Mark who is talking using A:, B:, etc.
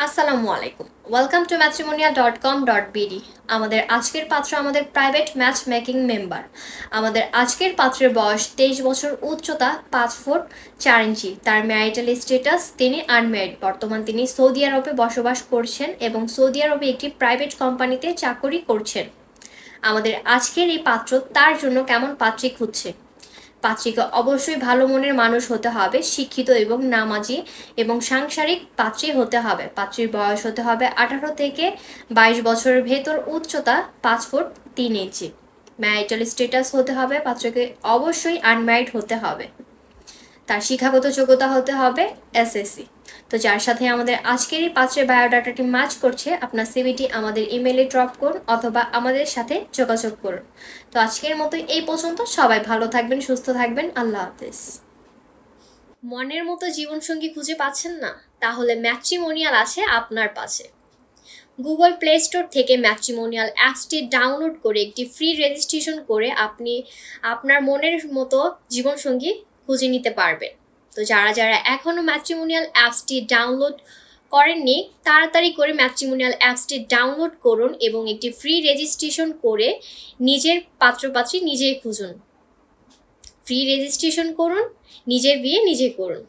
A: আসসালামু আলাইকুম, welcome to matrimonial.com.bd। আমাদের আজকের পাত্র আমাদের প্রাইভেট ম্যাচ মেকিং মেম্বার। আমাদের আজকের পাত্রের বয়স 23 বছর, উচ্চতা 5 ফুট 4 ইঞ্চি। তার ম্যারিটাল স্ট্যাটাস তিনি আনম্যারিড। বর্তমান তিনি সৌদি আরবে বসবাস করছেন এবং সৌদি আরবে একটি প্রাইভেট কোম্পানিতে চাকরি করছেন। আমাদের আজকের এই পাত্র তার জন্য কেমন পাত্রী খুঁজছে। পাত্রীকে অবশ্যই ভালো মনের মানুষ হতে হবে, শিক্ষিত এবং নামাজি এবং সাংসারিক পাত্রী হতে হবে। পাত্রীর বয়স হতে হবে 18 থেকে 22 বছরের ভেতর, উচ্চতা 5 ফুট 3 ইঞ্চি। ম্যারিটাল স্ট্যাটাস হতে হবে, পাত্রকে অবশ্যই আনম্যারিড হতে হবে। তার শিক্ষাগত যোগ্যতা হতে হবে এসএসসি। তো যার সাথে আমাদের আজকের এই পাত্রের বায়োডাটাটি ম্যাচ করছে, আপনার সিভিটি আমাদের ইমেলে ড্রপ করুন অথবা আমাদের সাথে যোগাযোগ করুন। তো আজকের মতো এই পর্যন্ত। সবাই ভালো থাকবেন, সুস্থ থাকবেন। আল্লাহ হাফেজ। মনের মতো জীবনসঙ্গী খুঁজে পাচ্ছেন না? তাহলে ম্যাট্রিমোনিয়াল আছে আপনার পাশে। গুগল প্লে স্টোর থেকে ম্যাট্রিমোনিয়াল অ্যাপসটি ডাউনলোড করে একটি ফ্রি রেজিস্ট্রেশন করে আপনি আপনার মনের মতো জীবনসঙ্গী খুঁজে নিতে পারবেন। তো যারা যারা এখনও ম্যাট্রিমোনিয়াল অ্যাপসটি ডাউনলোড করেননি, তাড়াতাড়ি করে ম্যাট্রিমোনিয়াল অ্যাপসটি ডাউনলোড করুন এবং একটি ফ্রি রেজিস্ট্রেশন করে নিজের পাত্রপাত্রী নিজেই খুঁজুন। ফ্রি রেজিস্ট্রেশন করুন, নিজের বিয়ে নিজে করুন।